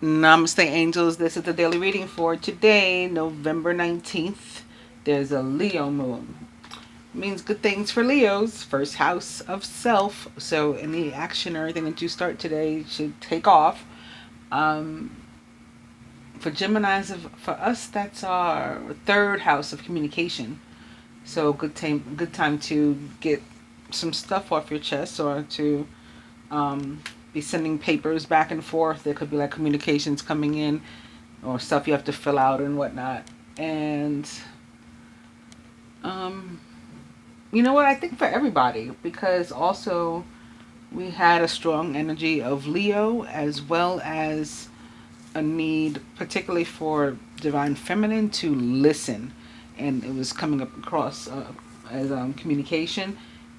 Namaste, angels. This is the daily reading for today, November 19th. There's a Leo moon. Means good things for Leos, first house of self. So any action or anything that you start today should take off. Um, for Geminis, for us, that's our third house of communication. So good time to get some stuff off your chest or to be sending papers back and forth. There could be like communications coming in or stuff you have to fill out and whatnot. And um, you know what? I think for everybody, because also we had a strong energy of Leo as well as a need, particularly for divine feminine, to listen. And it was coming up across as communication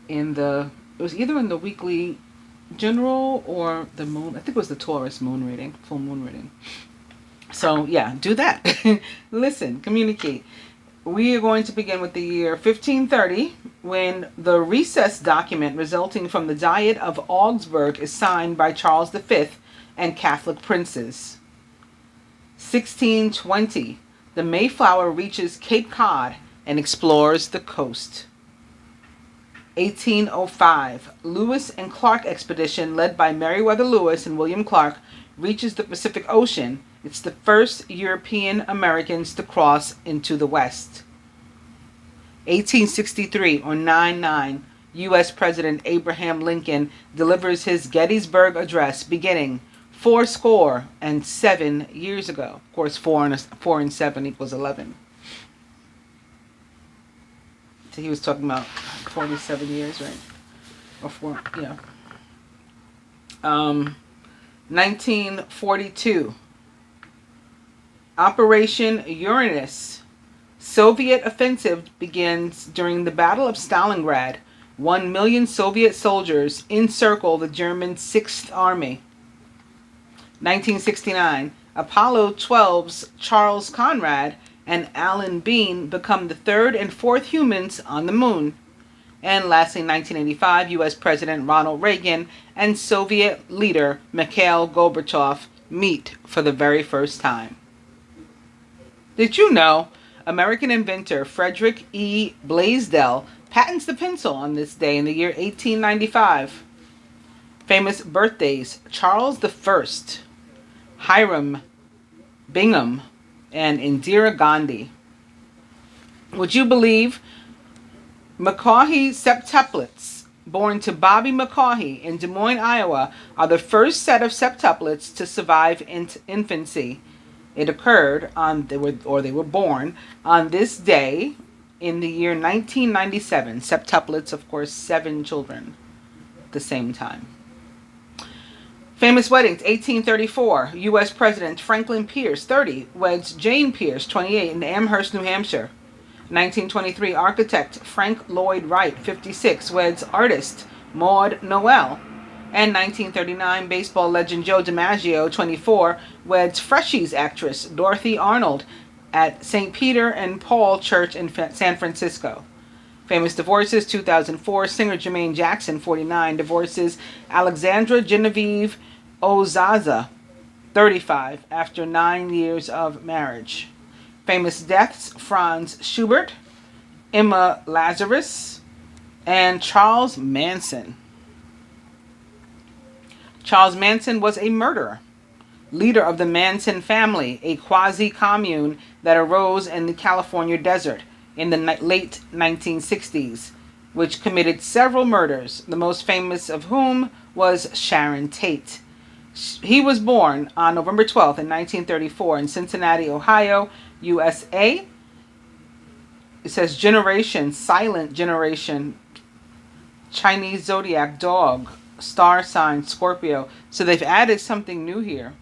in the, it was either in the weekly general or the moon, I think it was the Taurus moon reading, full moon reading. So yeah, do that. Listen, communicate. We are going to begin with the year 1530, when the recess document resulting from the Diet of Augsburg is signed by Charles V and Catholic princes. 1620, the Mayflower reaches Cape Cod and explores the coast. 1805, Lewis and Clark expedition led by Meriwether Lewis and William Clark reaches the Pacific Ocean. It's the first European Americans to cross into the West. 1863, or 9/9, U.S. President Abraham Lincoln delivers his Gettysburg Address beginning 77 years ago. Of course, 4 and 7 equals 11. So he was talking about 47 years, right? Or 4, yeah. 1942. Operation Uranus. Soviet offensive begins during the Battle of Stalingrad. 1 million Soviet soldiers encircle the German 6th Army. 1969. Apollo 12's Charles Conrad and Alan Bean become the third and fourth humans on the moon. And lastly, 1985, U.S. President Ronald Reagan and Soviet leader Mikhail Gorbachev meet for the very first time. Did you know American inventor Frederick E. Blaisdell patents the pencil on this day in the year 1895? Famous birthdays: Charles I, Hiram Bingham, and Indira Gandhi. Would you believe McCaughey septuplets, born to Bobby McCaughey in Des Moines, Iowa, are the first set of septuplets to survive infancy? It occurred they were born on this day in the year 1997. Septuplets, of course, 7 children at the same time. Famous weddings: 1834, U.S. President Franklin Pierce, 30, weds Jane Pierce, 28, in Amherst, New Hampshire. 1923, architect Frank Lloyd Wright, 56, weds artist Maud Noel. And 1939, baseball legend Joe DiMaggio, 24, weds Freshies actress Dorothy Arnold at St. Peter and Paul Church in San Francisco. Famous divorces: 2004, singer Jermaine Jackson, 49, divorces Alexandra Genevieve Ozaza, 35, after 9 years of marriage. Famous deaths: Franz Schubert, Emma Lazarus, and Charles Manson. Charles Manson was a murderer, leader of the Manson family, a quasi-commune that arose in the California desert in the late 1960s, which committed several murders, the most famous of whom was Sharon Tate. He was born on November 12th in 1934 in Cincinnati, Ohio, USA. It says generation, silent generation, Chinese zodiac dog, star sign Scorpio. So they've added something new here.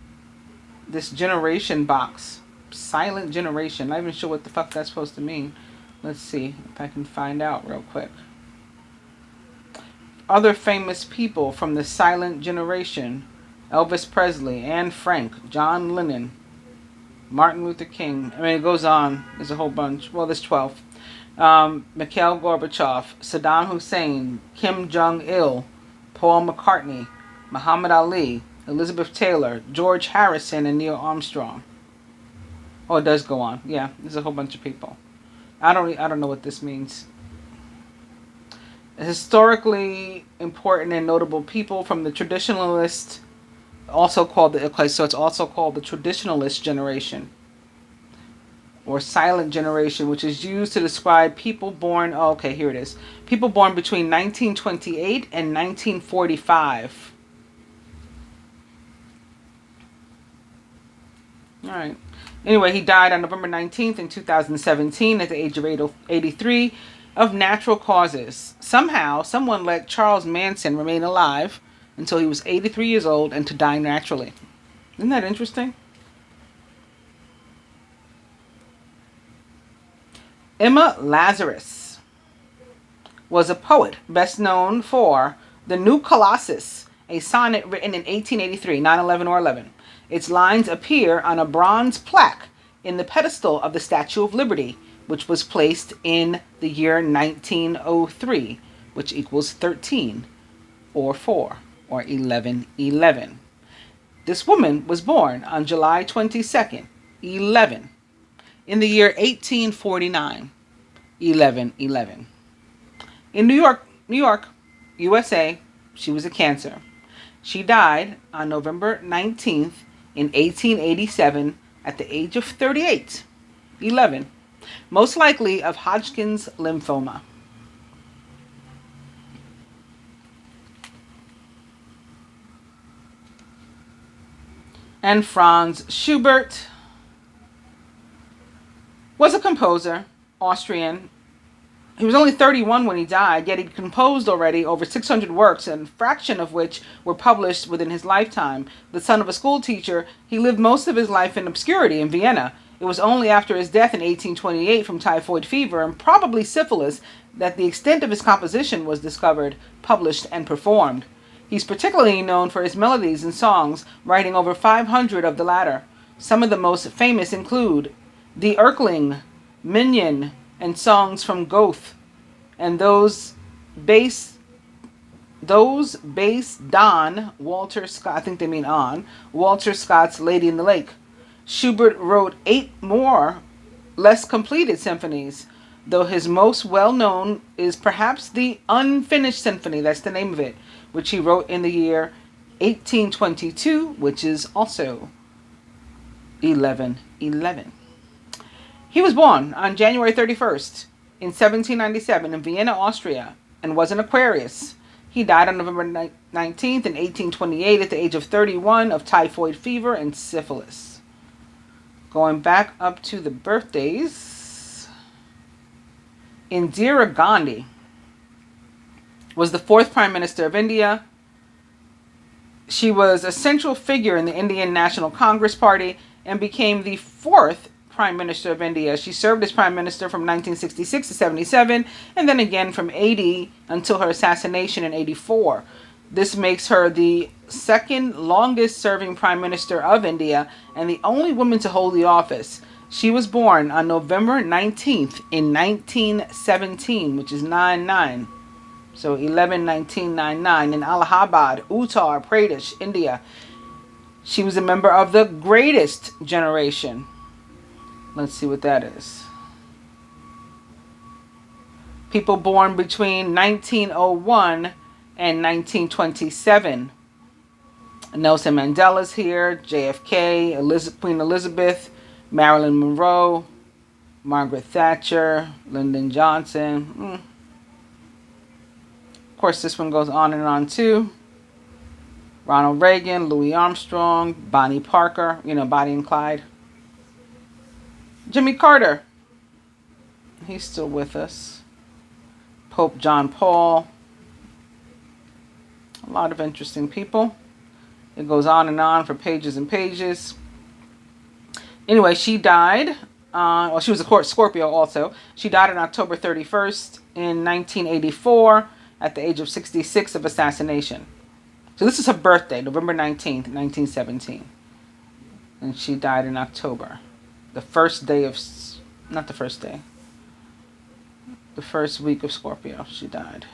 This generation box. Silent generation. Not even sure what the fuck that's supposed to mean. Let's see if I can find out real quick. Other famous people from the silent generation: Elvis Presley, Anne Frank, John Lennon, Martin Luther King. I mean, it goes on. There's a whole bunch. Well, there's 12. Mikhail Gorbachev, Saddam Hussein, Kim Jong-il, Paul McCartney, Muhammad Ali, Elizabeth Taylor, George Harrison, and Neil Armstrong. Oh, it does go on. Yeah, there's a whole bunch of people. I don't know what this means. Historically important and notable people from the traditionalist, also called the okay, so it's also called the traditionalist generation or silent generation, which is used to describe people born. Oh, okay, here it is. People born between 1928 and 1945. All right. Anyway, he died on November 19th in 2017 at the age of 83 of natural causes. Somehow, someone let Charles Manson remain alive until he was 83 years old and to die naturally. Isn't that interesting? Emma Lazarus was a poet best known for The New Colossus, a sonnet written in 1883, 9/11 or 11. Its lines appear on a bronze plaque in the pedestal of the Statue of Liberty, which was placed in the year 1903, which equals 13 or 4 or 1111. This woman was born on July 22nd, 11, in the year 1849, 1111. In New York, USA, she was a Cancer. She died on November 19th in 1887 at the age of 38, 11, most likely of Hodgkin's lymphoma. And Franz Schubert was a composer, Austrian. He was only 31 when he died, yet he'd composed already over 600 works, and a fraction of which were published within his lifetime. The son of a school teacher, he lived most of his life in obscurity in Vienna. It was only after his death in 1828 from typhoid fever and probably syphilis that the extent of his composition was discovered, published, and performed. He's particularly known for his melodies and songs, writing over 500 of the latter. Some of the most famous include The Erkling, Minion, and songs from Goethe, and those based on Walter Scott, I think they mean on, Walter Scott's Lady in the Lake. Schubert wrote 8 more, less completed symphonies, though his most well-known is perhaps the Unfinished Symphony, that's the name of it, which he wrote in the year 1822, which is also 1111. He was born on January 31st in 1797 in Vienna, Austria, and was an Aquarius. He died on November 19th in 1828 at the age of 31 of typhoid fever and syphilis. Going back up to the birthdays, Indira Gandhi was the 4th Prime Minister of India. She was a central figure in the Indian National Congress Party and became the 4th Prime Minister of India. She served as Prime Minister from 1966 to 77, and then again from 80 until her assassination in 84. This makes her the 2nd longest serving Prime Minister of India and the only woman to hold the office. She was born on November 19th in 1917, which is 99. So 11/1999 in Allahabad, Uttar Pradesh, India. She was a member of the Greatest Generation. Let's see what that is. People born between 1901 and 1927. Nelson Mandela's here, JFK, Queen Elizabeth, Marilyn Monroe, Margaret Thatcher, Lyndon Johnson. Of course, this one goes on and on too. Ronald Reagan, Louis Armstrong, Bonnie Parker, Bonnie and Clyde. Jimmy Carter, he's still with us. Pope John Paul. A lot of interesting people. It goes on and on for pages and pages. Anyway, she died. She was a Scorpio also. She died on October 31st in 1984 at the age of 66 of assassination. So this is her birthday, November 19th, 1917. And she died in October. The first day of, not the first day, the first week of Scorpio, she died.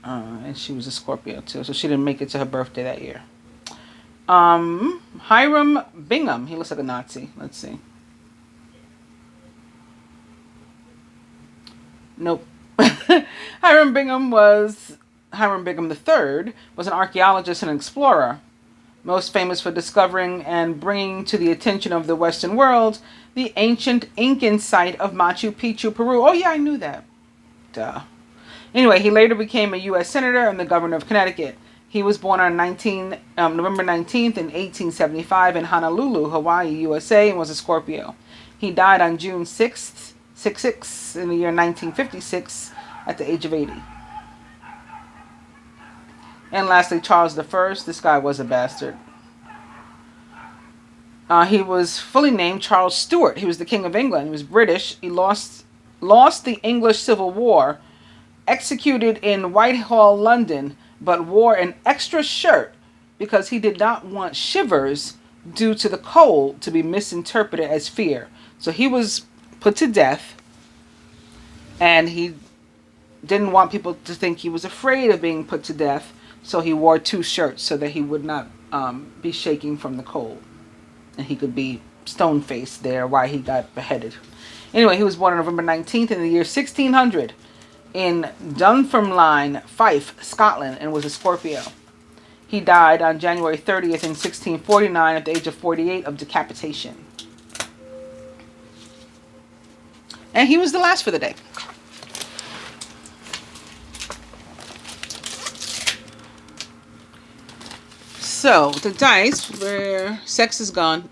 And she was a Scorpio too, so she didn't make it to her birthday that year. Hiram Bingham. He looks like a Nazi. Let's see. Nope. Hiram Bingham III was an archaeologist and explorer, most famous for discovering and bringing to the attention of the Western world the ancient Incan site of Machu Picchu, Peru. Oh yeah, I knew that. Duh. Anyway, he later became a U.S. Senator and the Governor of Connecticut. He was born on November 19th in 1875 in Honolulu, Hawaii, USA, and was a Scorpio. He died on June 6th, in the year 1956 at the age of 80. And lastly, Charles I. This guy was a bastard. He was fully named Charles Stuart. He was the King of England. He was British. He lost the English Civil War, executed in Whitehall, London, but wore an extra shirt because he did not want shivers due to the cold to be misinterpreted as fear. So he was put to death, and he didn't want people to think he was afraid of being put to death, so he wore two shirts so that he would not be shaking from the cold, and he could be stone-faced there while he got beheaded. Anyway, he was born on November 19th in the year 1600 in Dunfermline, Fife, Scotland, and was a Scorpio. He died on January 30th in 1649 at the age of 48 of decapitation. And he was the last for the day. So, the dice, where sex is gone,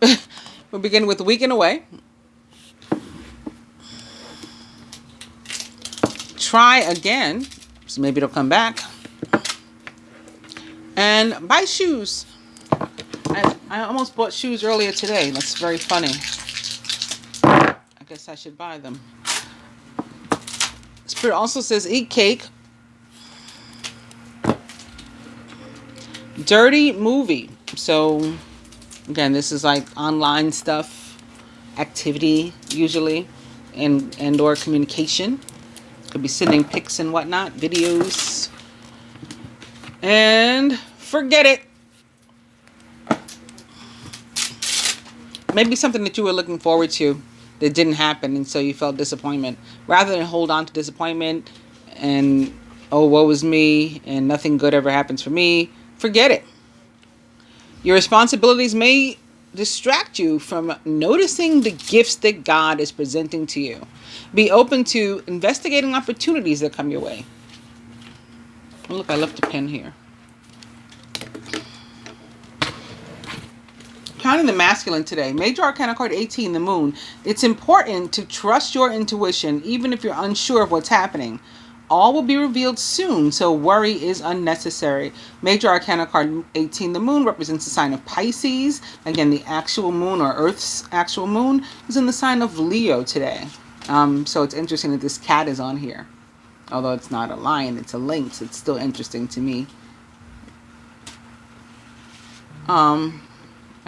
we'll begin with Weekend Away. Try Again, so maybe it'll come back. And buy shoes. I almost bought shoes earlier today. That's very funny. I guess I should buy them. Spirit also says eat cake. Dirty Movie. So, again, this is like online stuff, activity usually, and or communication. Could be sending pics and whatnot, videos. And forget it. Maybe something that you were looking forward to that didn't happen, and so you felt disappointment. Rather than hold on to disappointment and, oh, woe is me, and nothing good ever happens for me, forget it. Your responsibilities may distract you from noticing the gifts that God is presenting to you. Be open to investigating opportunities that come your way. Oh, look, I left a pen here. Counting the masculine today. Major Arcana card 18, the Moon. It's important to trust your intuition even if you're unsure of what's happening. All will be revealed soon, so worry is unnecessary. Major Arcana card 18, the Moon, represents the sign of Pisces. Again, the actual moon, or Earth's actual moon, is in the sign of Leo today. So it's interesting that this cat is on here. Although it's not a lion, it's a lynx. It's still interesting to me. A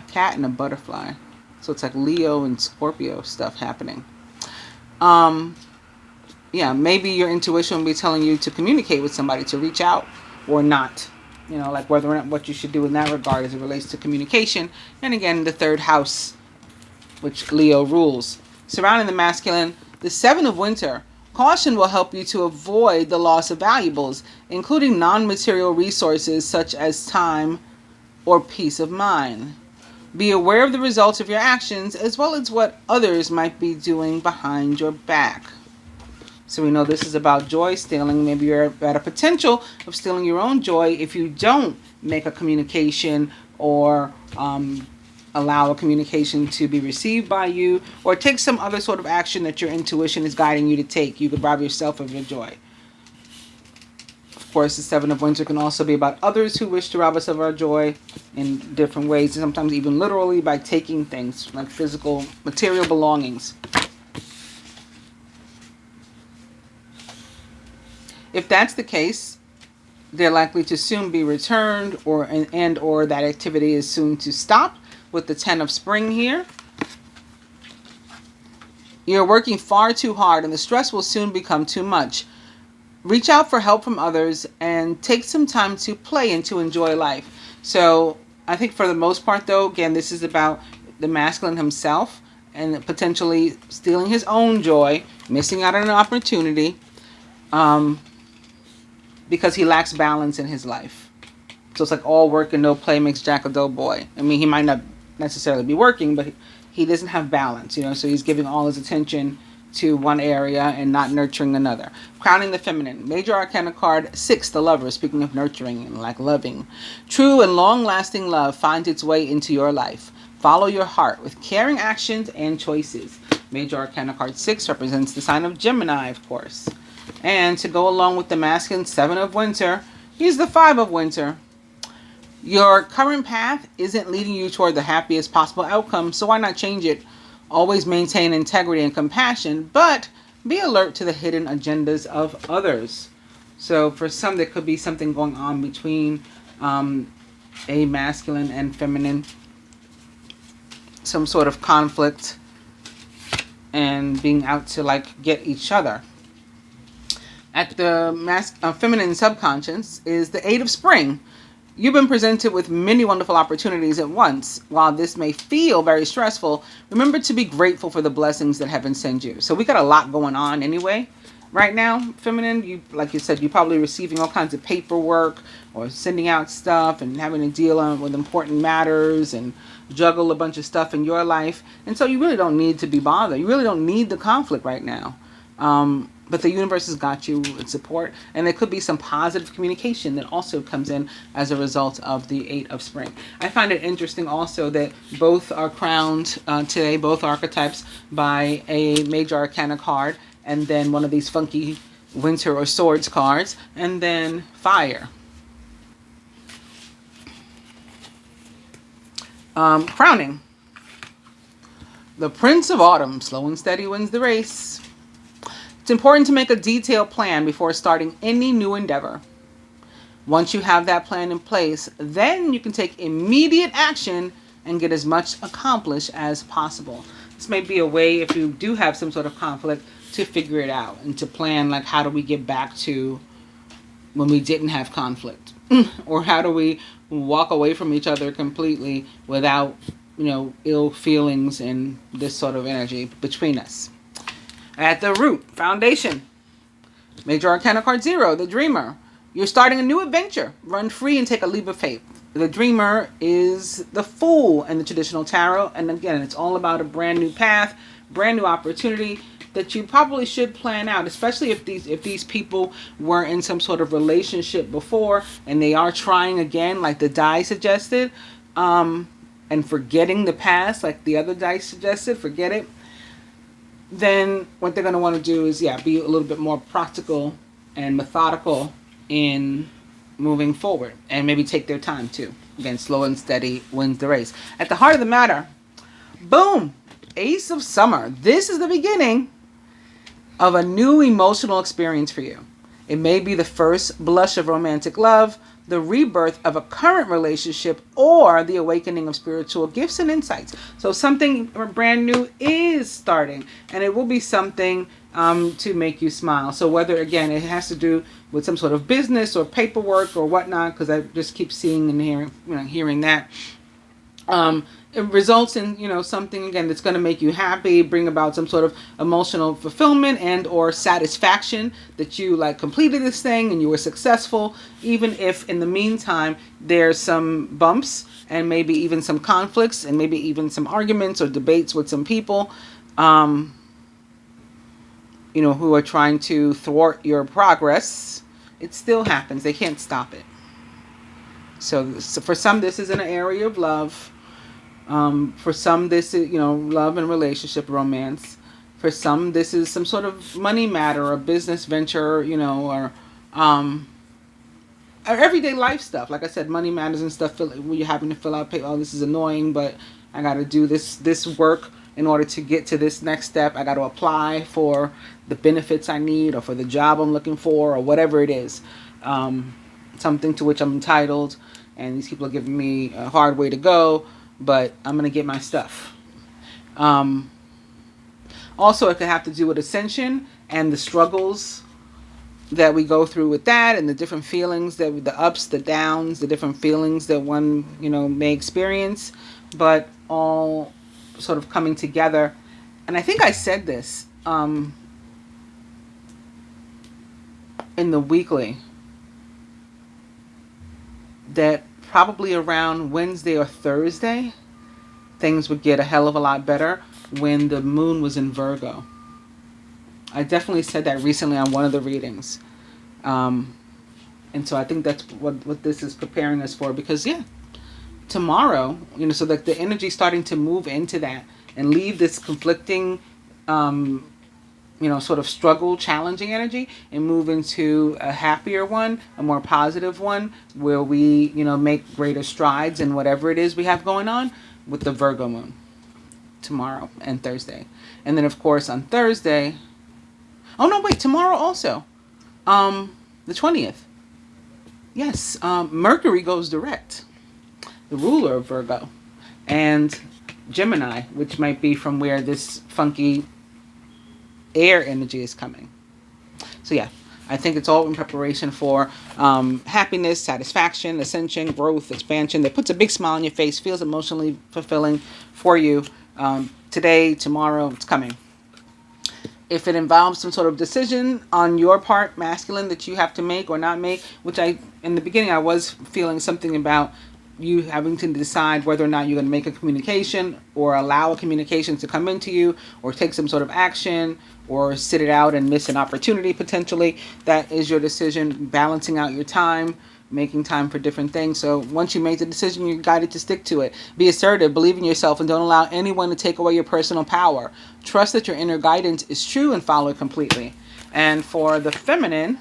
cat and a butterfly. So it's like Leo and Scorpio stuff happening. Yeah, maybe your intuition will be telling you to communicate with somebody, to reach out or not. You know, like whether or not what you should do in that regard as it relates to communication. And again, the third house, which Leo rules. Surrounding the masculine, the Seven of Winter. Caution will help you to avoid the loss of valuables, including non-material resources such as time or peace of mind. Be aware of the results of your actions as well as what others might be doing behind your back. So we know this is about joy stealing. Maybe you're at a potential of stealing your own joy if you don't make a communication or allow a communication to be received by you, or take some other sort of action that your intuition is guiding you to take. You could rob yourself of your joy. Of course, the Seven of Winter can also be about others who wish to rob us of our joy in different ways, and sometimes even literally by taking things like physical, material belongings. If that's the case, they're likely to soon be returned, or that activity is soon to stop with the Ten of Spring here. You're working far too hard and the stress will soon become too much. Reach out for help from others and take some time to play and to enjoy life. So I think for the most part, though, again, this is about the masculine himself and potentially stealing his own joy, missing out on an opportunity, because he lacks balance in his life. So it's like all work and no play makes Jack a dull boy. I mean, he might not necessarily be working, but he doesn't have balance, so he's giving all his attention to one area and not nurturing another. Crowning the feminine. Major Arcana card 6, the Lover, speaking of nurturing and like loving. True and long-lasting love finds its way into your life. Follow your heart with caring actions and choices. Major Arcana card 6 represents the sign of Gemini, of course. And to go along with the masculine 7 of Winter, he's the 5 of Winter. Your current path isn't leading you toward the happiest possible outcome, so why not change it? Always maintain integrity and compassion, but be alert to the hidden agendas of others. So for some, there could be something going on between a masculine and feminine, some sort of conflict, and being out to like get each other. At the feminine subconscious is the 8 of Spring. You've been presented with many wonderful opportunities at once. While this may feel very stressful, remember to be grateful for the blessings that heaven sends you. So we got a lot going on anyway. Right now, feminine, like you said, you're probably receiving all kinds of paperwork or sending out stuff and having to deal with important matters and juggle a bunch of stuff in your life. And so you really don't need to be bothered. You really don't need the conflict right now. But the universe has got you in support, and there could be some positive communication that also comes in as a result of the 8 of Spring. I find it interesting also that both are crowned today, both archetypes, by a Major Arcana card, and then one of these funky Winter or Swords cards, and then Fire. Crowning. The Prince of Autumn, slow and steady wins the race. It's important to make a detailed plan before starting any new endeavor. Once you have that plan in place, then you can take immediate action and get as much accomplished as possible. This may be a way, if you do have some sort of conflict, to figure it out and to plan, like, how do we get back to when we didn't have conflict? Or how do we walk away from each other completely without, ill feelings and this sort of energy between us? At the root, foundation. Major Arcana card 0, the Dreamer. You're starting a new adventure. Run free and take a leap of faith. The Dreamer is the Fool in the traditional tarot. And again, it's all about a brand new path, brand new opportunity that you probably should plan out, especially if these people were in some sort of relationship before and they are trying again, like the die suggested, and forgetting the past, like the other dice suggested, forget it. Then what they're going to want to do is, be a little bit more practical and methodical in moving forward. And maybe take their time, too. Again, slow and steady wins the race. At the heart of the matter, boom, Ace of Summer. This is the beginning of a new emotional experience for you. It may be the first blush of romantic love, the rebirth of a current relationship, or the awakening of spiritual gifts and insights. So something brand new is starting, and it will be something to make you smile. So whether, again, it has to do with some sort of business or paperwork or whatnot, because I just keep seeing and hearing that. It results in, something, again, that's going to make you happy, bring about some sort of emotional fulfillment and or satisfaction that you completed this thing and you were successful, even if in the meantime there's some bumps and maybe even some conflicts and maybe even some arguments or debates with some people, who are trying to thwart your progress. It still happens. They can't stop it. So for some, this is an area of love. For some, this is, love and relationship, romance. For some, this is some sort of money matter or business venture, or everyday life stuff. Like I said, money matters and stuff. When you're having to fill out paper, this is annoying, but I got to do this work in order to get to this next step. I got to apply for the benefits I need or for the job I'm looking for or whatever it is. Something to which I'm entitled, and these people are giving me a hard way to go. But I'm going to get my stuff. Also, it could have to do with ascension and the struggles that we go through with that, and the different feelings, that the ups, the downs, the different feelings that one, may experience, but all sort of coming together. And I think I said this in the weekly, that probably around Wednesday or Thursday, things would get a hell of a lot better when the moon was in Virgo. I definitely said that recently on one of the readings. And so I think that's what this is preparing us for, because tomorrow, so that the energy starting to move into that and leave this conflicting, sort of struggle, challenging energy, and move into a happier one, a more positive one, where we, make greater strides in whatever it is we have going on with the Virgo moon tomorrow and Thursday. And then, of course, on Thursday, tomorrow also, the 20th. Yes, Mercury goes direct, the ruler of Virgo, and Gemini, which might be from where this funky air energy is coming. So I think it's all in preparation for happiness, satisfaction, ascension, growth, expansion, that puts a big smile on your face, feels emotionally fulfilling for you. Today, tomorrow, it's coming. If it involves some sort of decision on your part, masculine, that you have to make or not make, which in the beginning, I was feeling something about you having to decide whether or not you're going to make a communication or allow a communication to come into you, or take some sort of action, or sit it out and miss an opportunity potentially. That is your decision, balancing out your time, making time for different things. So once you make the decision, you're guided to stick to it. Be assertive, believe in yourself, and don't allow anyone to take away your personal power. Trust that your inner guidance is true and follow it completely. And for the feminine,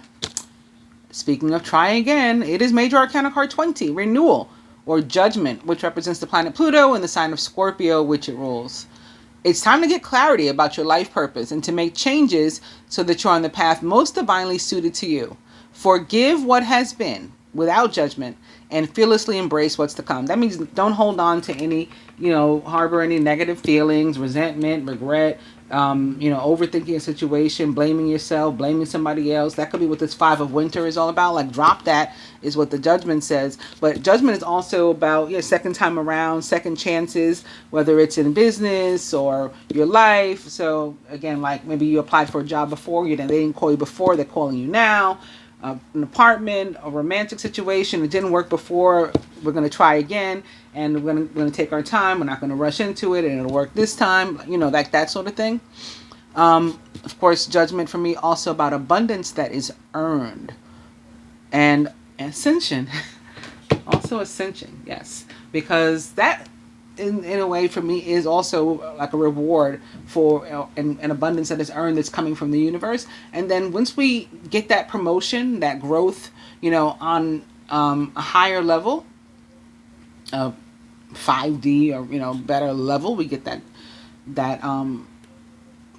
speaking of try again, it is Major Arcana card 20, renewal or judgment, which represents the planet Pluto and the sign of Scorpio, which it rules. It's time to get clarity about your life purpose and to make changes so that you're on the path most divinely suited to you. Forgive what has been without judgment and fearlessly embrace what's to come. That means don't hold on to any, harbor any negative feelings, resentment, regret, overthinking a situation, blaming yourself, blaming somebody else. That could be what this 5 of Winter is all about. Like, drop that is what the judgment says. But judgment is also about second time around, second chances, whether it's in business or your life. So again, like maybe you applied for a job before, they didn't call you before, they're calling you now. An apartment, a romantic situation, it didn't work before, we're going to try again, and we're going to take our time, we're not going to rush into it, and it'll work this time, like that sort of thing. Of course, judgment for me also about abundance that is earned, and ascension. Also ascension, yes, because that in a way for me is also like a reward for an abundance that is earned, that's coming from the universe. And then once we get that promotion, that growth, on a higher level, 5D or better level, we get that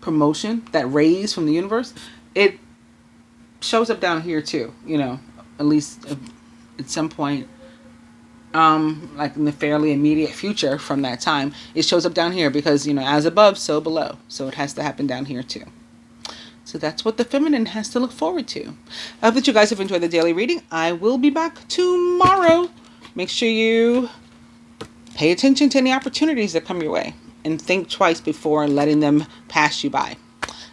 promotion, that raise from the universe. It shows up down here too, at least at some point. Like in the fairly immediate future from that time, it shows up down here because, as above, so below. So it has to happen down here too. So that's what the feminine has to look forward to. I hope that you guys have enjoyed the daily reading. I will be back tomorrow. Make sure you pay attention to any opportunities that come your way and think twice before letting them pass you by.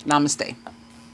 Namaste.